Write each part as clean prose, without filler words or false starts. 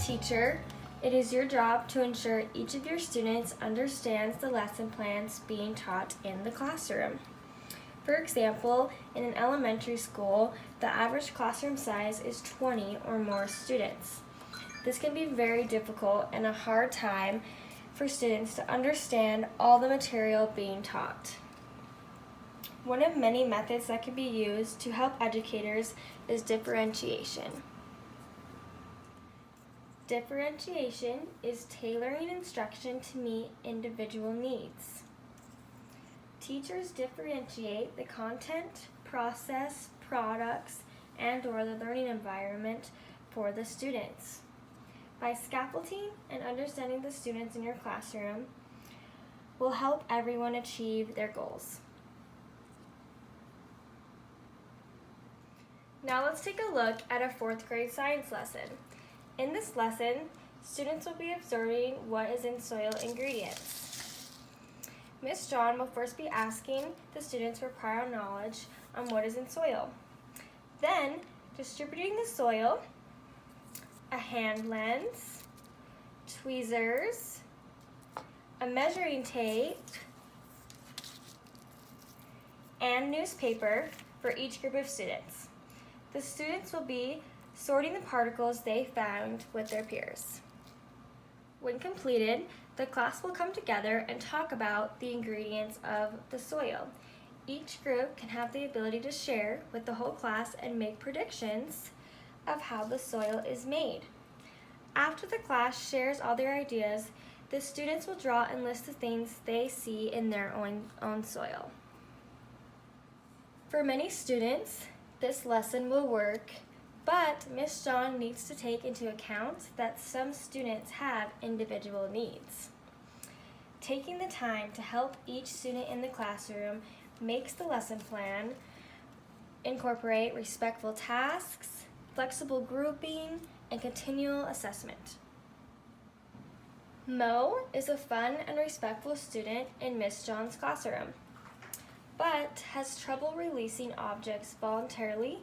teacher, it is your job to ensure each of your students understands the lesson plans being taught in the classroom. For example, in an elementary school, the average classroom size is 20 or more students. This can be very difficult and a hard time for students to understand all the material being taught. One of many methods that can be used to help educators is differentiation. Differentiation is tailoring instruction to meet individual needs. Teachers differentiate the content, process, products, and/or the learning environment for the students. By scaffolding and understanding the students in your classroom will help everyone achieve their goals. Now let's take a look at a 4th grade science lesson. In this lesson, students will be observing what is in soil ingredients. Ms. John will first be asking the students for prior knowledge on what is in soil. Then, distributing the soil, a hand lens, tweezers, a measuring tape, and newspaper for each group of students. The students will be sorting the particles they found with their peers. When completed, the class will come together and talk about the ingredients of the soil. Each group can have the ability to share with the whole class and make predictions of how the soil is made. After the class shares all their ideas, the students will draw and list the things they see in their own soil. For many students, this lesson will work, but Ms. John needs to take into account that some students have individual needs. Taking the time to help each student in the classroom makes the lesson plan incorporate respectful tasks, flexible grouping, and continual assessment. Mo is a fun and respectful student in Ms. John's classroom, but has trouble releasing objects voluntarily,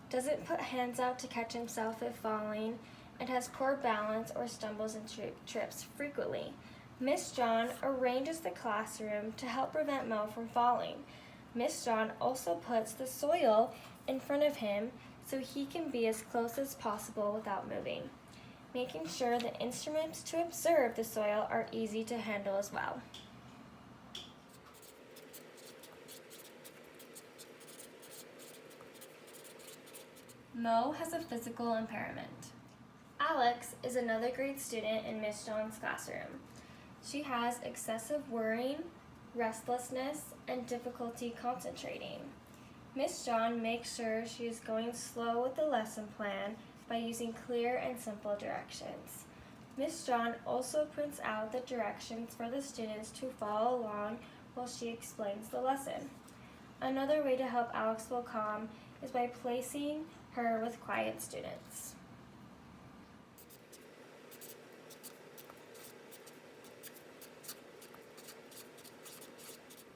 doesn't put hands out to catch himself if falling, and has poor balance or stumbles and trips frequently. Ms. John arranges the classroom to help prevent Mo from falling. Ms. John also puts the soil in front of him so he can be as close as possible without moving, making sure the instruments to observe the soil are easy to handle as well. Mo has a physical impairment. Alex is another grade student in Ms. John's classroom. She has excessive worrying, restlessness, and difficulty concentrating. Ms. John makes sure she is going slow with the lesson plan by using clear and simple directions. Ms. John also prints out the directions for the students to follow along while she explains the lesson. Another way to help Alex feel calm is by placing her with quiet students.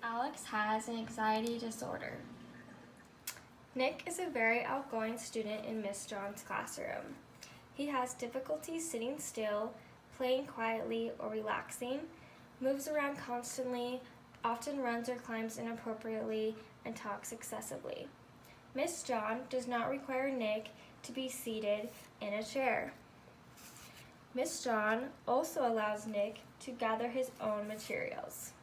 Alex has an anxiety disorder. Nick is a very outgoing student in Ms. John's classroom. He has difficulty sitting still, playing quietly, or relaxing, moves around constantly, often runs or climbs inappropriately, and talks excessively. Ms. John does not require Nick to be seated in a chair. Ms. John also allows Nick to gather his own materials.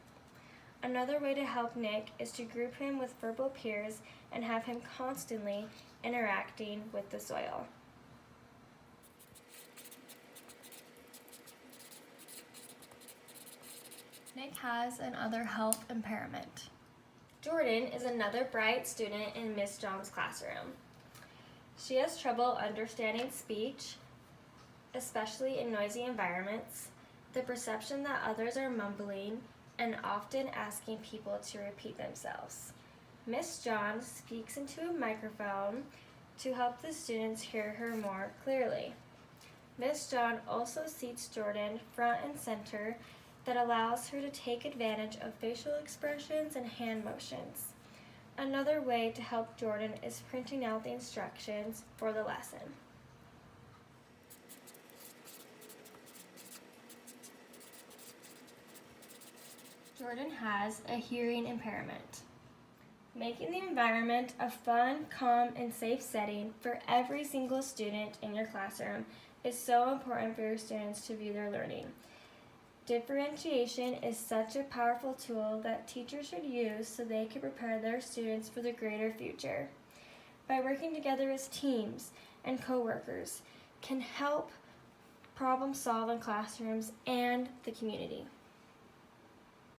Another way to help Nick is to group him with verbal peers and have him constantly interacting with the soil. Nick has another health impairment. Jordan is another bright student in Ms. John's classroom. She has trouble understanding speech, especially in noisy environments, the perception that others are mumbling, and often asking people to repeat themselves. Ms. John speaks into a microphone to help the students hear her more clearly. Ms. John also seats Jordan front and center that allows her to take advantage of facial expressions and hand motions. Another way to help Jordan is printing out the instructions for the lesson. Jordan has a hearing impairment. Making the environment a fun, calm, and safe setting for every single student in your classroom is so important for your students to view their learning. Differentiation is such a powerful tool that teachers should use so they can prepare their students for the greater future. By working together as teams and co-workers can help problem solve in classrooms and the community.